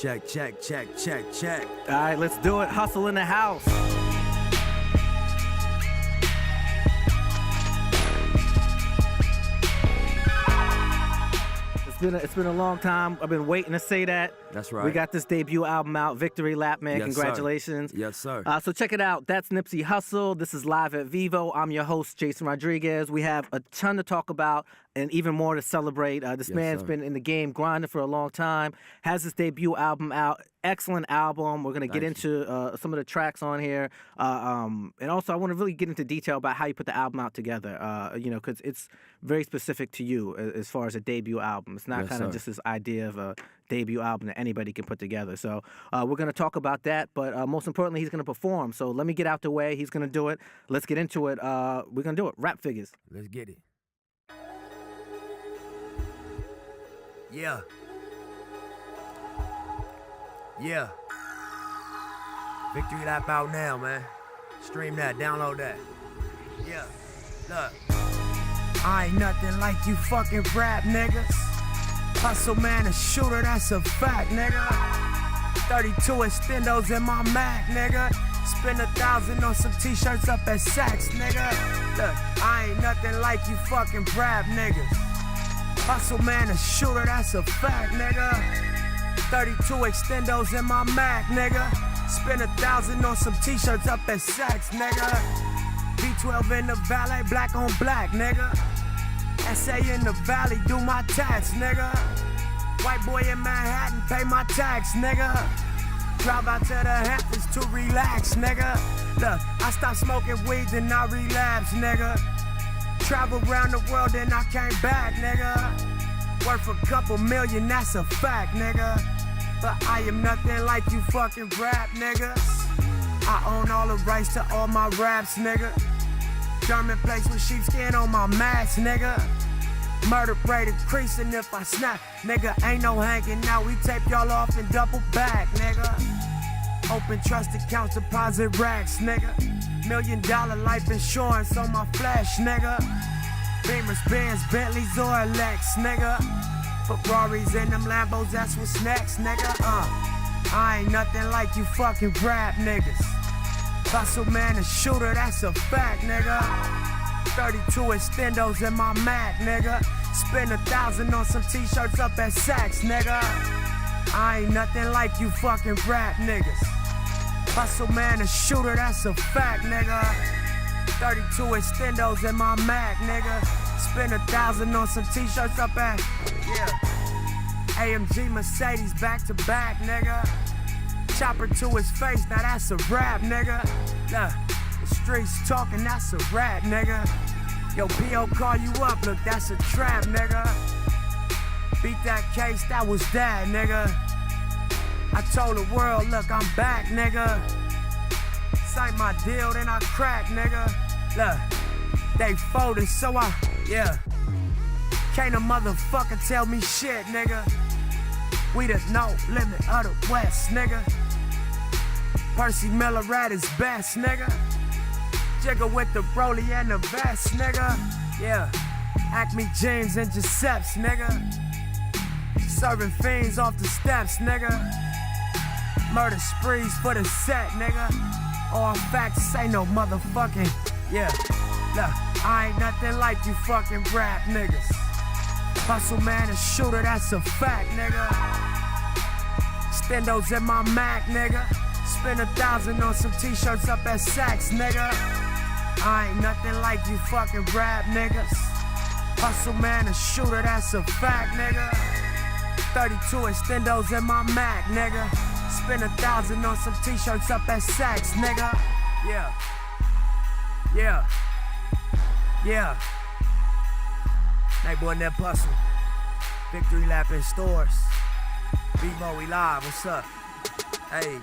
Check, check, check, check, check. All right, let's do it. Hustle in the house. It's been a long time. I've been waiting to say that. That's right. We got this debut album out, Victory Lap, man. Yes, Congratulations. Sir. Yes, sir. So check it out. That's NIPsey HUSSLE. This is live at Vevo. I'm your host, Jayson Rodriguez. We have a ton to talk about and even more to celebrate. This man's been in the game grinding for a long time. Has his debut album out. Excellent album. We're going to get into some of the tracks on here. And also, I want to really get into detail about how you put the album out together, because it's very specific to you as far as a debut album. It's not kind of just this idea of a debut album that anybody can put together. So we're going to talk about that, but most importantly, he's going to perform. So let me get out the way. He's going to do it. Let's get into it. We're going to do it. Rap figures. Let's get it. Yeah. Yeah. Victory Lap out now, man. Stream that, download that. Yeah. Look. I ain't nothing like you fucking rap niggas. Hustle man, a shooter, that's a fact, nigga. 32 extendos in my Mac, nigga. Spend 1,000 on some t-shirts up at Saks, nigga. Look, I ain't nothing like you fucking rap niggas. Hustle man, a shooter, that's a fact, nigga. 32 extendos in my Mac, nigga. Spend 1,000 on some t-shirts up at Saks, nigga. B12 in the valet, black on black, nigga. SA in the valley, do my tax, nigga. White boy in Manhattan, pay my tax, nigga. Drive out to the Hamptons to relax, nigga. Look, I stopped smoking weed and I relapsed, nigga. Travel around the world and I came back, nigga. Worth a couple million, that's a fact, nigga. But I am nothing like you fucking rap niggas. I own all the rights to all my raps, nigga. German plates with sheepskin on my mask, nigga. Murder rate increasing if I snap, nigga. Ain't no hanging out, we tape y'all off and double back, nigga. Open trust accounts, deposit racks, nigga. $1 million life insurance on my flesh, nigga. Beamers, Benz, Bentleys, or Lex, nigga. Ferraris and them Lambos, that's what's next, nigga. I ain't nothing like you fucking rap niggas. Hustle man, a shooter, that's a fact, nigga. 32 extendos in my Mac, nigga. Spend 1,000 on some t-shirts up at Saks, nigga. I ain't nothing like you fucking rap niggas. Hustle man, a shooter, that's a fact, nigga. 32 extendos in my Mac, nigga. Spend 1,000 on some t-shirts up at, AMG Mercedes back to back, nigga. Chopper to his face, now that's a rap, nigga. Look, the streets talking, that's a rap, nigga. Yo, P.O. call you up, look, that's a trap, nigga. Beat that case, that was that, nigga. I told the world, look, I'm back, nigga. Signed my deal, then I crack, nigga. Look, they folded, so can't a motherfucker tell me shit, nigga. We the no limit of the West, nigga. Percy Miller at his best, nigga. Jiggle with the Broly and the vest, nigga. Yeah, Acme jeans and Giuseppe's, nigga. Serving fiends off the steps, nigga. Murder sprees for the set, nigga. All facts, ain't no motherfucking, Look, I ain't nothing like you fucking rap niggas. Hustle man, a shooter, that's a fact, nigga. Stendos in my Mac, nigga. Spend 1,000 on some t-shirts up at Saks, nigga. I ain't nothing like you fucking rap niggas. Hustle man, a shooter, that's a fact, nigga. 32 extendos in my Mac, nigga. Spend 1,000 on some t-shirts up at Saks, nigga. Yeah. Night boy, NIPsey HUSSLE. Victory Lap in stores. Vevo, we live. What's up? Hey.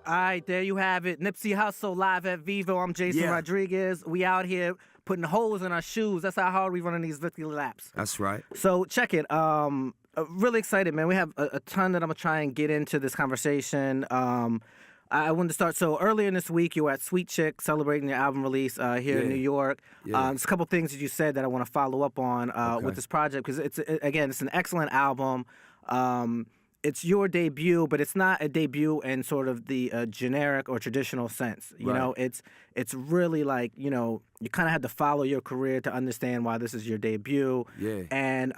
All right, there you have it. NIPsey HUSSLE live at Vevo. I'm Jayson Rodriguez. We out here putting holes in our shoes. That's how hard we running these victory laps. That's right. So check it. Really excited, man. We have a ton that I'm gonna try and get into this conversation. I wanted to start. So earlier in this week, you were at Sweet Chick celebrating your album release here in New York. There's a couple things that you said that I want to follow up on with this project because it's an excellent album. It's your debut, but it's not a debut in sort of the generic or traditional sense. You know, it's really like, you know, you kind of had to follow your career to understand why this is your debut. Yeah. And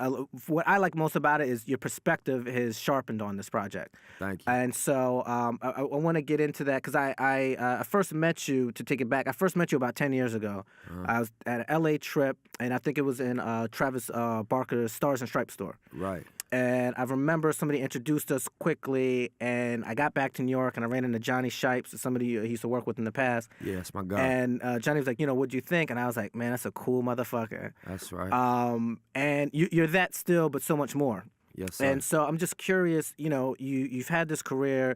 what I like most about it is your perspective is sharpened on this project. Thank you. And so I want to get into that because I first met you, to take it back, I first met you about 10 years ago. I was at an LA trip, and I think it was in Travis Barker's Stars and Stripes store. Right. And I remember somebody introduced us quickly, and I got back to New York, and I ran into Johnny Shipes, somebody he used to work with in the past. Yeah, that's my guy. And Johnny was like, you know, what'd you think? And I was like, man, that's a cool motherfucker. That's right. And you're that still, but so much more. Yes, sir. And so I'm just curious, you know, you've had this career,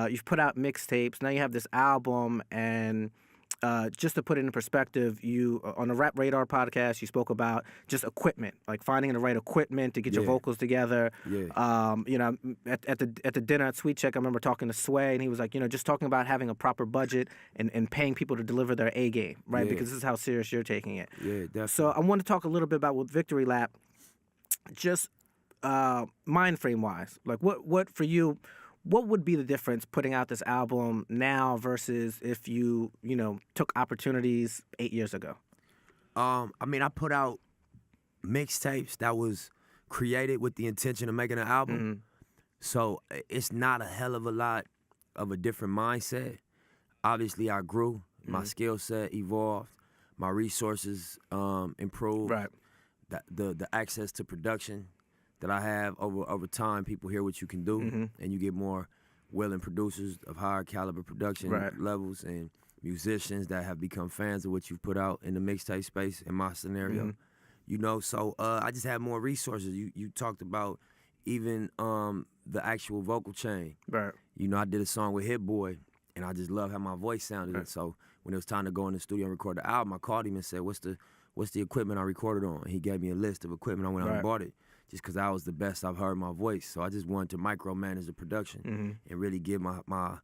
you've put out mixtapes, now you have this album, and just to put it in perspective, you on the Rap Radar podcast, you spoke about just equipment, like finding the right equipment to get your vocals together. Yeah. You know, at the dinner at Sweet Check, I remember talking to Sway, and he was like, you know, just talking about having a proper budget and paying people to deliver their A game, right? Yeah. Because this is how serious you're taking it. Yeah, definitely. So I want to talk a little bit about with Victory Lap, just mind frame wise, like what for you. What would be the difference putting out this album now versus if you know, took opportunities 8 years ago? I mean, I put out mixtapes that was created with the intention of making an album. Mm-hmm. So it's not a hell of a lot of a different mindset. Obviously, I grew. My skill set evolved. My resources improved. Right. The access to production that I have over time, people hear what you can do, and you get more willing producers of higher caliber production levels and musicians that have become fans of what you've put out in the mixtape space, in my scenario. You know, so I just have more resources. You talked about even the actual vocal chain. Right. You know, I did a song with Hit Boy, and I just love how my voice sounded. And so when it was time to go in the studio and record the album, I called him and said, what's the equipment I recorded on? He gave me a list of equipment. I went out and bought it, just because I was the best I've heard my voice. So I just wanted to micromanage the production and really give my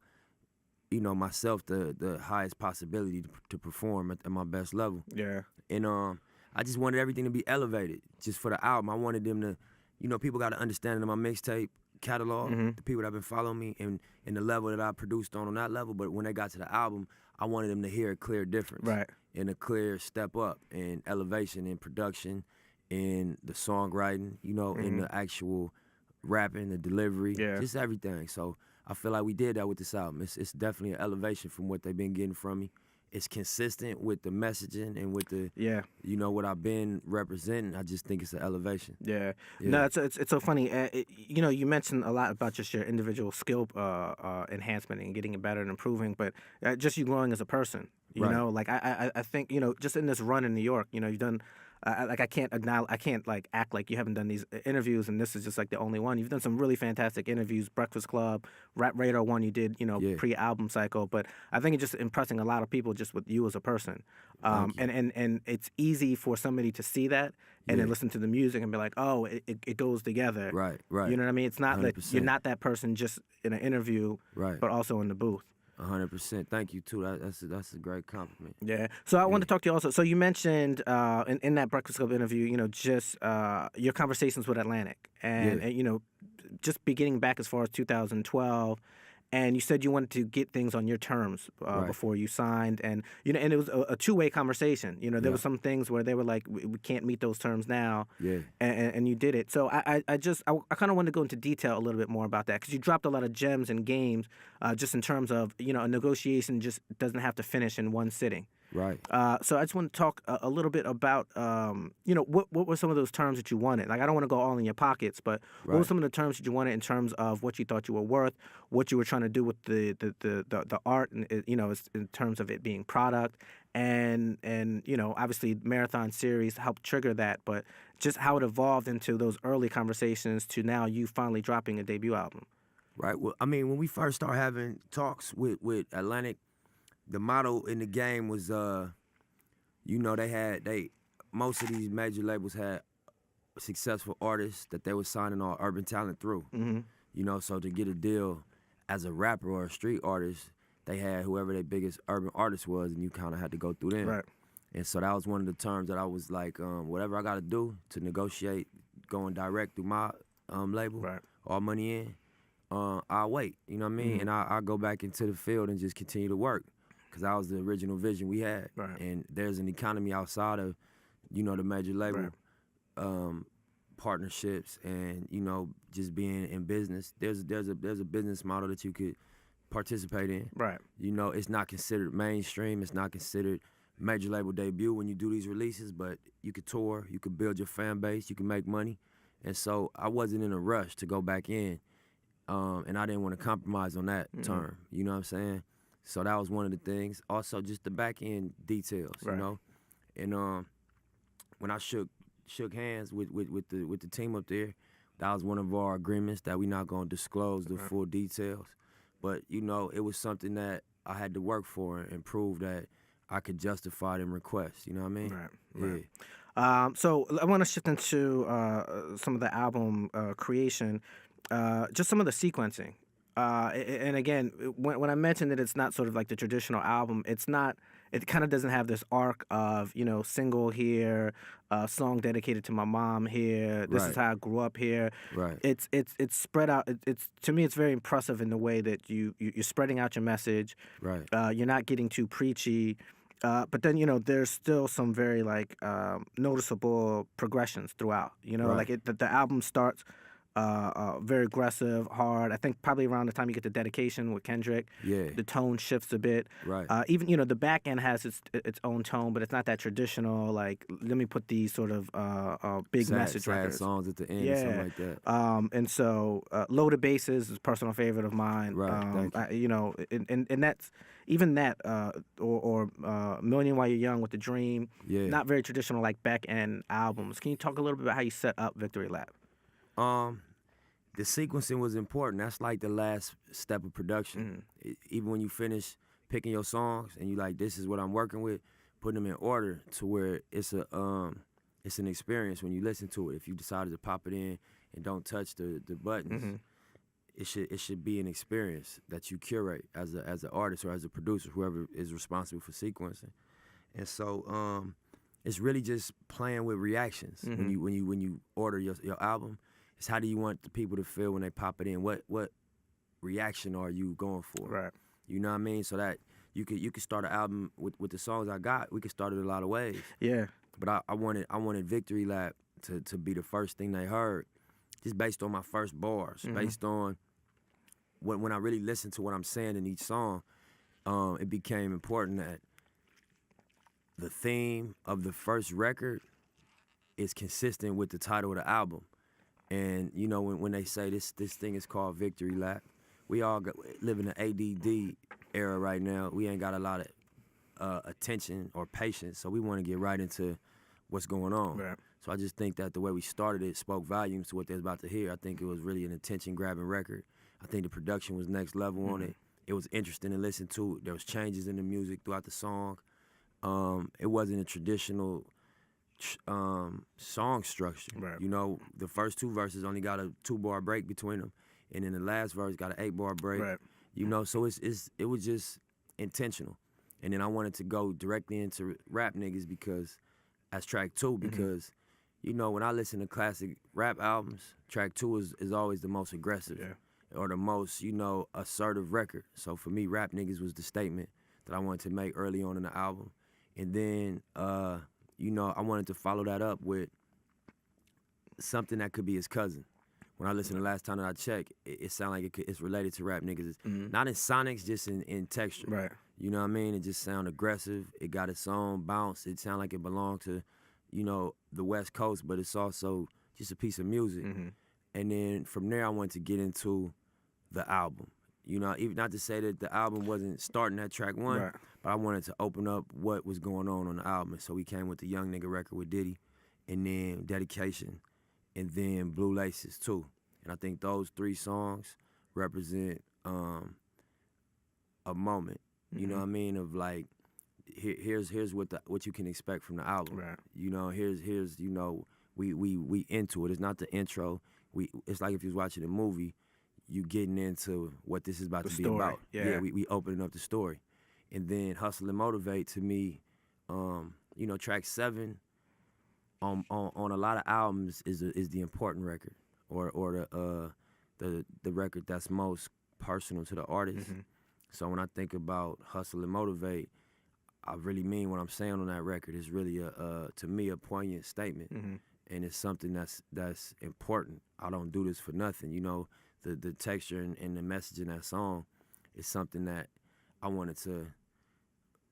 you know, myself the highest possibility to perform at my best level. Yeah. And I just wanted everything to be elevated just for the album. I wanted them to, you know, people got to understand my mixtape catalog, the people that have been following me and the level that I produced on that level. But when they got to the album, I wanted them to hear a clear difference. Right. And a clear step up in elevation in production, in the songwriting, you know, in the actual rapping, the delivery, just everything. So I feel like we did that with this album. It's definitely an elevation from what they've been getting from me. It's consistent with the messaging and with the, you know, what I've been representing. I just think it's an elevation. Yeah. No, it's so funny. You know, you mentioned a lot about just your individual skill enhancement and getting it better and improving, but just you growing as a person. You know, like I think, you know, just in this run in New York, you know, you've done. Like I can't like act like you haven't done these interviews and this is just like the only one. You've done some really fantastic interviews, Breakfast Club, Rap Radar one you did, you know, pre-album cycle. But I think it's just impressing a lot of people just with you as a person. And it's easy for somebody to see that and then listen to the music and be like, oh, it goes together. Right. You know what I mean? It's not 100%. that you're not that person just in an interview, but also in the booth. 100%. Thank you too. That's a great compliment. Yeah. So I want to talk to you also. So you mentioned in that Breakfast Club interview, you know, just your conversations with Atlantic, and you know, just beginning back as far as 2012. And you said you wanted to get things on your terms before you signed, and you know, and it was a two-way conversation. You know, there were some things where they were like, we can't meet those terms now, and you did it. So I kind of wanted to go into detail a little bit more about that because you dropped a lot of gems and games, just in terms of, you know, a negotiation just doesn't have to finish in one sitting. Right. So I just want to talk a little bit about, you know, what were some of those terms that you wanted? Like, I don't want to go all in your pockets, but what were some of the terms that you wanted in terms of what you thought you were worth, what you were trying to do with the art, and you know, in terms of it being product, and you know, obviously Marathon series helped trigger that, but just how it evolved into those early conversations to now you finally dropping a debut album. Right. Well, I mean, when we first started having talks with Atlantic, the motto in the game was, you know, most of these major labels had successful artists that they were signing all urban talent through. You know, so to get a deal as a rapper or a street artist, they had whoever their biggest urban artist was, and you kind of had to go through them. Right. And so that was one of the terms that I was like, whatever I got to do to negotiate going direct through my label, Right. all money in, I'll wait. You know what I mean? And I'll go back into the field and just continue to work, because that was the original vision we had. Right. And there's an economy outside of, you know, the major label partnerships and, you know, just being in business. There's a business model that you could participate in. Right. You know, it's not considered mainstream. It's not considered major label debut when you do these releases, but you could tour, you could build your fan base, you can make money. And so I wasn't in a rush to go back in, and I didn't want to compromise on that term. You know what I'm saying? So that was one of the things. Also, just the back end details, you know. And when I shook hands with the team up there, that was one of our agreements that we're not gonna disclose the full details. But you know, it was something that I had to work for and prove that I could justify them requests. You know what I mean? Right. Yeah. So I want to shift into some of the album creation, just some of the sequencing. And again, when I mentioned that it's not sort of like the traditional album, it's not. It kind of doesn't have this arc of, you know, single here, song dedicated to my mom here. This is how I grew up here. Right. It's spread out. It's to me, it's very impressive in the way that you're spreading out your message. Right. You're not getting too preachy. But then, you know, there's still some very like noticeable progressions throughout. You know, like the album starts very aggressive, hard. I think probably around the time you get to Dedication with Kendrick, the tone shifts a bit. Right. Even, you know, the back end has its own tone, but it's not that traditional, like, let me put these sort of big message records. songs at the end or something like that. And so Loaded Bases is a personal favorite of mine. Right, you know, and that's, even that, or Million While You're Young with The Dream, not very traditional, like, back end albums. Can you talk a little bit about how you set up Victory Lap? The sequencing was important. That's like the last step of production. Even when you finish picking your songs and you like, this is what I'm working with, putting them in order to where it's an experience when you listen to it. If you decided to pop it in and don't touch the buttons, it should be an experience that you curate as an artist or as a producer, whoever is responsible for sequencing. And so it's really just playing with reactions when you order your album. It's how do you want the people to feel when they pop it in? What reaction are you going for? Right. You know what I mean? So that you could start an album with the songs I got. We could start it a lot of ways. Yeah. But I wanted Victory Lap to be the first thing they heard, just based on my first bars, based on when I really listened to what I'm saying in each song. It became important that the theme of the first record is consistent with the title of the album. And, you know, when they say this thing is called Victory Lap, we all live in the ADD era right now. We ain't got a lot of attention or patience, so we want to get right into what's going on. Right. So I just think that the way we started it spoke volumes to what they're about to hear. I think it was really an attention-grabbing record. I think the production was next level on it. It was interesting to listen to. There was changes in the music throughout the song. It wasn't a traditional song structure. Right. You know, the first two verses only got a 2-bar break between them, and then the last verse got an 8-bar break. Right. You know, so it was just intentional. And then I wanted to go directly into rap niggas as track 2 because you know, when I listen to classic rap albums, track 2 is always the most aggressive or the most, you know, assertive record. So for me, Rap Niggas was the statement that I wanted to make early on in the album. And then you know, I wanted to follow that up with something that could be his cousin. When I listened the last time that I checked, it sounded like it's related to Rap Niggas. Not in sonics, just in texture. Right. You know what I mean? It just sounded aggressive. It got its own bounce. It sounded like it belonged to, you know, the West Coast, but it's also just a piece of music. And then from there, I wanted to get into the album. You know, even not to say that the album wasn't starting at track 1, but I wanted to open up what was going on the album. So we came with the Young Nigga record with Diddy, and then Dedication, and then Blue Laces too. And I think those 3 songs represent a moment. You know what I mean? Of like, here's what you can expect from the album. Right. You know, here's you know, we into it. It's not the intro. It's like if you was watching a movie. you getting into what this is about to be story, about. yeah. We opening up the story. And then Hustle and Motivate, to me, you know, track 7 on a lot of albums is the important record, or the record that's most personal to the artist. Mm-hmm. So when I think about Hustle and Motivate, I really mean what I'm saying on that record. It's really to me a poignant statement, and it's something that's important. I don't do this for nothing. You know, the texture and the message in that song is something that I wanted to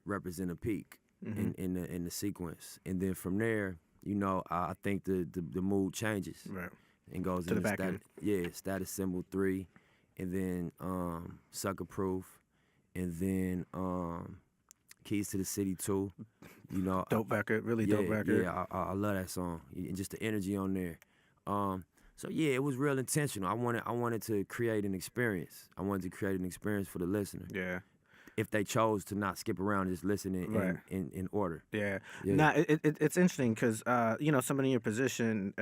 represent a peak in the sequence, and then from there, you know, I think the mood changes, right, and goes to the into back end. Status Symbol 3, and then Sucker Proof, and then Keys to the City 2. You know, dope record, really dope record. Yeah, I love that song, and just the energy on there. So yeah, it was real intentional. I wanted to create an experience. I wanted to create an experience for the listener. Yeah. If they chose to not skip around, just listen in order. Yeah. Now, it's interesting because, you know, somebody in your position,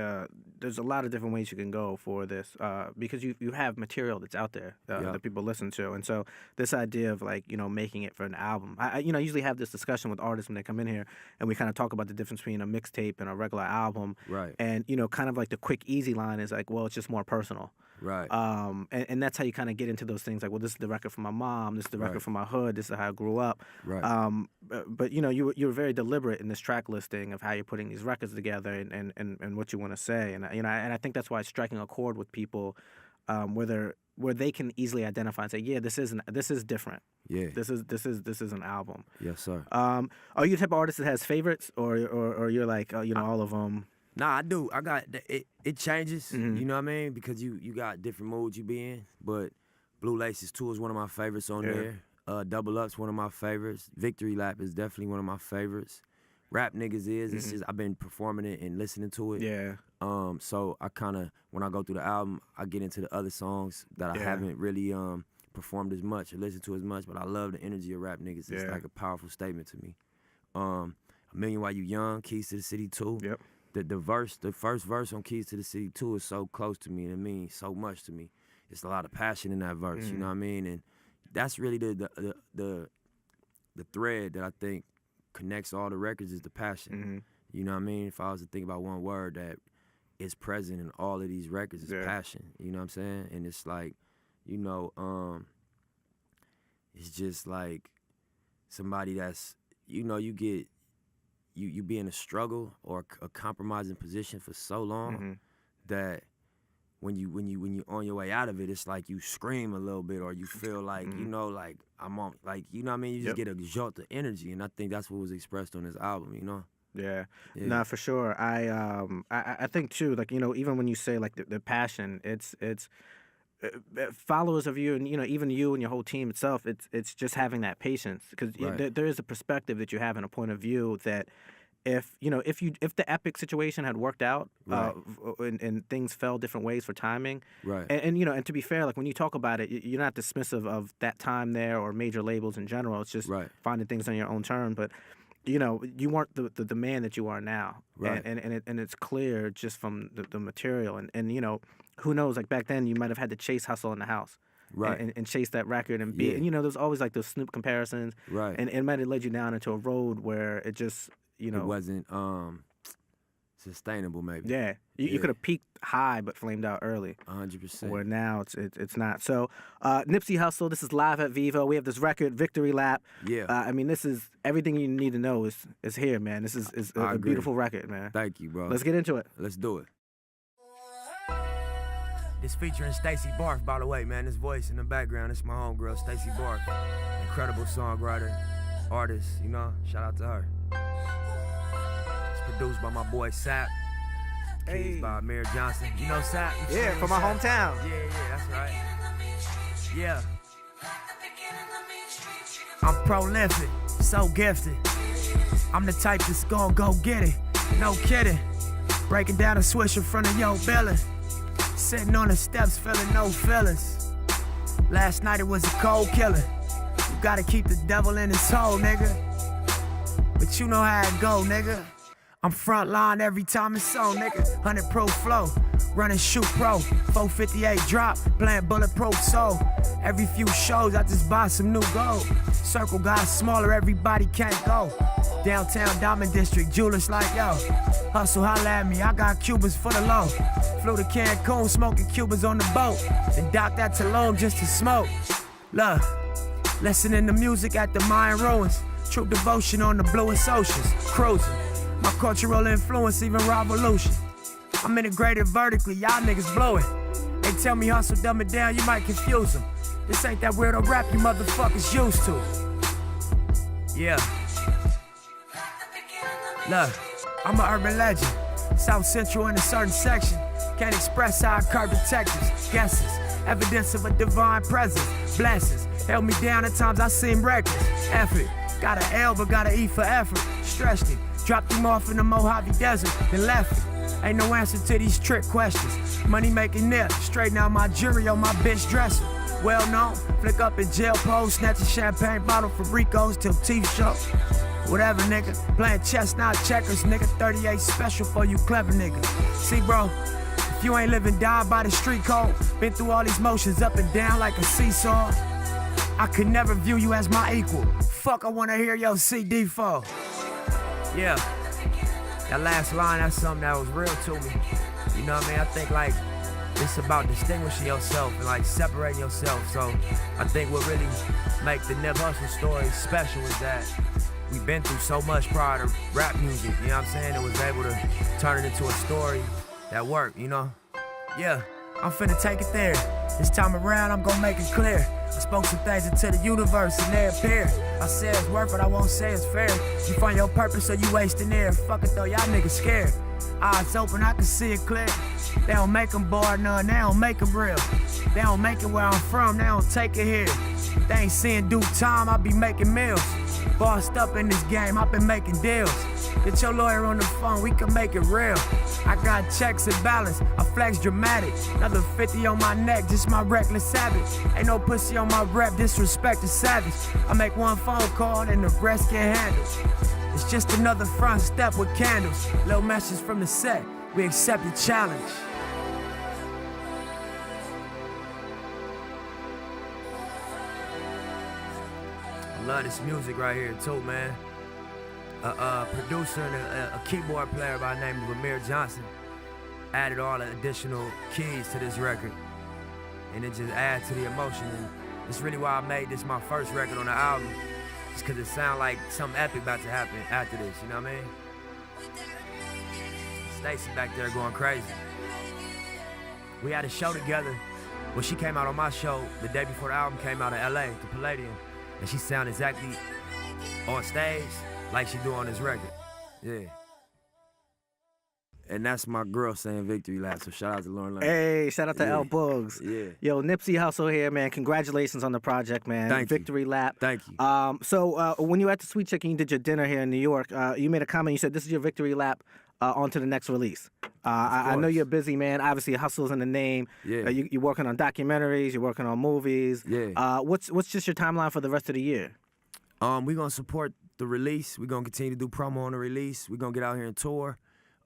there's a lot of different ways you can go for this because you have material that's out there that people listen to. And so this idea of, like, you know, making it for an album. I usually have this discussion with artists when they come in here, and we kind of talk about the difference between a mixtape and a regular album. Right. And, you know, kind of like the quick, easy line is like, well, it's just more personal. Right. And that's how you kind of get into those things like, well, this is the record for my mom, this is the record for my hood, this is how I grew up. Right. But you know, you were very deliberate in this track listing of how you're putting these records together and what you want to say. And you know, and I think that's why it's striking a chord with people where they can easily identify and say, yeah, this is different. Yeah. This is an album. Yes, sir. Are you the type of artist that has favorites, or you're like, you know, all of them? Nah, I do. I got it changes. You know what I mean? Because you got different moods you be in. But Blue Laces 2 is one of my favorites on there. Double Up's one of my favorites. Victory Lap is definitely one of my favorites. Rap Niggas is. It's just I've been performing it and listening to it. Yeah. So I kind of, when I go through the album, I get into the other songs that I haven't really performed as much or listened to as much. But I love the energy of Rap Niggas. It's like a powerful statement to me. A Million While You Young, Keys to the City 2. Yep. The first verse on Keys to the City 2 is so close to me, and it means so much to me. It's a lot of passion in that verse, you know what I mean? And that's really the thread that I think connects all the records is the passion. You know what I mean? If I was to think about one word that is present in all of these records, it's passion. You know what I'm saying? And it's like, you know, it's just like somebody that's, you know, you get. You be in a struggle or a compromising position for so long that when you on your way out of it, it's like you scream a little bit or you feel like you know, like I'm on, like, you know what I mean. You just get a jolt of energy, and I think that's what was expressed on this album. You know. Yeah. Nah, for sure. I think too, like, you know, even when you say like the passion, it's followers of you, and you know, even you and your whole team itself, it's just having that patience, because there is a perspective that you have and a point of view that if the Epic situation had worked out and things fell different ways for timing, and you know, and to be fair, like when you talk about it, you're not dismissive of that time there or major labels in general. It's just finding things on your own terms, but you know, you weren't the man that you are now, and it's clear just from the material, and you know, who knows, like back then you might have had to chase Hustle in the house, and chase that record and be, and you know, there's always like those Snoop comparisons, and it might have led you down into a road where it just, you know, it wasn't sustainable, maybe. You could have peaked high but flamed out early. 100%. Where now it's not. So Nipsey Hussle, this is live at Vevo. We have this record, Victory Lap. I mean, this is everything you need to know is here, man. This is a beautiful record, man. Thank you, bro. Let's get into it. Let's do it. This featuring Stacey Barth, by the way, man. This voice in the background, it's my homegirl, Stacey Barth. Incredible songwriter, artist, you know. Shout out to her. It's produced by my boy Sap. Keys by Amir Johnson. You know Sap? Yeah, from my hometown. Yeah, that's right. Yeah. I'm prolific, so gifted. I'm the type that's gon' go get it. No kidding. Breaking down a swish in front of your belly. Sitting on the steps, feeling no feelings. Last night it was a cold killing. You gotta keep the devil in his hole, nigga. But you know how it go, nigga. I'm front line every time it's on, nigga. 100 pro flow. run and shoot pro. 458 drop, playing bulletproof soul. Every few shows, I just buy some new gold. Circle got smaller, everybody can't go. Downtown Diamond District, jewelers like yo. Hustle, holla at me, I got Cubans for the low. Flew to Cancun, smoking Cubans on the boat. Then docked at Tulum just to smoke. Look, listening to music at the Mayan ruins. True devotion on the bluest oceans, cruising. My cultural influence, even revolution. I'm integrated vertically, y'all niggas blow it. They tell me hustle, dumb it down, you might confuse them. This ain't that weirdo rap you motherfuckers used to. Yeah. Look, I'm an urban legend. South Central in a certain section. Can't express how I curb detectives, guesses. Evidence of a divine presence, blessings. Held me down at times I seem reckless. Effort, got an L but got an E for effort. Stretched it, dropped him off in the Mojave Desert, then left it. Ain't no answer to these trick questions. Money making nip, straighten out my jury on my bitch dresser. Well known, flick up in jail pose, snatch a champagne bottle from Rico's till teeth show. Whatever, nigga, playing chess, not checkers, nigga. 38 special for you clever niggas. See, bro, if you ain't living down by the street code, been through all these motions up and down like a seesaw, I could never view you as my equal. Fuck, I wanna hear your CD for. Yeah, that last line, that's something that was real to me. You know what I mean? I think like it's about distinguishing yourself and like separating yourself. So I think what really make the Nip Hustle story special is that we've been through so much prior to rap music, you know what I'm saying? It was able to turn it into a story that worked, you know? Yeah, I'm finna take it there. This time around, I'm gonna make it clear. I spoke some things into the universe and they appear. I said it's worth it, I won't say it's fair. You find your purpose or you wasting air. Fuck it though, y'all niggas scared. Eyes open, I can see it clear. They don't make them bar none, they don't make them real. They don't make it where I'm from, they don't take it here. They ain't seeing due time, I be making meals. Bossed up in this game, I've been making deals. Get your lawyer on the phone, we can make it real. I got checks and balance, I flex dramatic. Another 50 on my neck, just my reckless habit. Ain't no pussy on my rep, disrespect is savage. I make one phone call and the rest can't handle. It's just another front step with candles. Little message from the set, we accept the challenge. I love this music right here too, man. A producer and a keyboard player by the name of Amir Johnson added all the additional keys to this record, and it just adds to the emotion. And it's really why I made this my first record on the album, just because it sounds like something epic about to happen after this, you know what I mean? Stacy back there going crazy. We had a show together. Well, she came out on my show the day before the album came out in LA, the Palladium, and she sounded exactly on stage like she do on this record. Yeah. And that's my girl saying victory lap, so shout out to Lauren Lane. Hey, shout out to L Bugs. Yeah. Yo, NIPsey HUSSLE here, man. Congratulations on the project, man. Thank you. Victory lap. Thank you. So when you were at the Sweet Chicken, you did your dinner here in New York, you made a comment, you said this is your victory lap on to the next release. I know you're busy, man. Obviously, hustle's in the name. Yeah. You're working on documentaries, you're working on movies. Yeah. What's just your timeline for the rest of the year? We're gonna support the release. We're gonna continue to do promo on the release. We're gonna get out here and tour,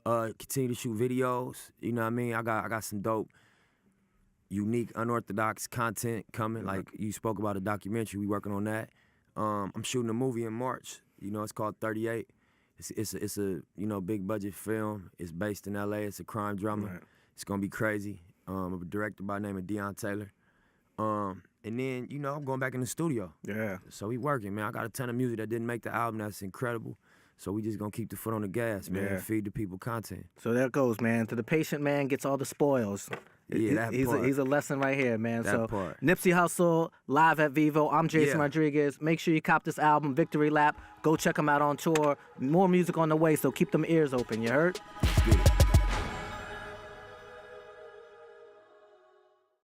continue to shoot videos. You know what I mean? I got some dope, unique, unorthodox content coming. Like you spoke about a documentary. We working on that. I'm shooting a movie in March. You know, it's called 38. It's a big budget film. It's based in LA. It's a crime drama. Right. It's gonna be crazy. A director by the name of Deion Taylor. And then, I'm going back in the studio. Yeah. So we working, man. I got a ton of music that didn't make the album that's incredible. So we just gonna keep the foot on the gas, man, and feed the people content. So there it goes, man. To the patient man gets all the spoils. Yeah, that part. He's a lesson right here, man. That part. NIPsey HUSSLE, live at Vevo. I'm Jayson Rodriguez. Make sure you cop this album, Victory Lap. Go check him out on tour. More music on the way, so keep them ears open, you heard? Let's get it.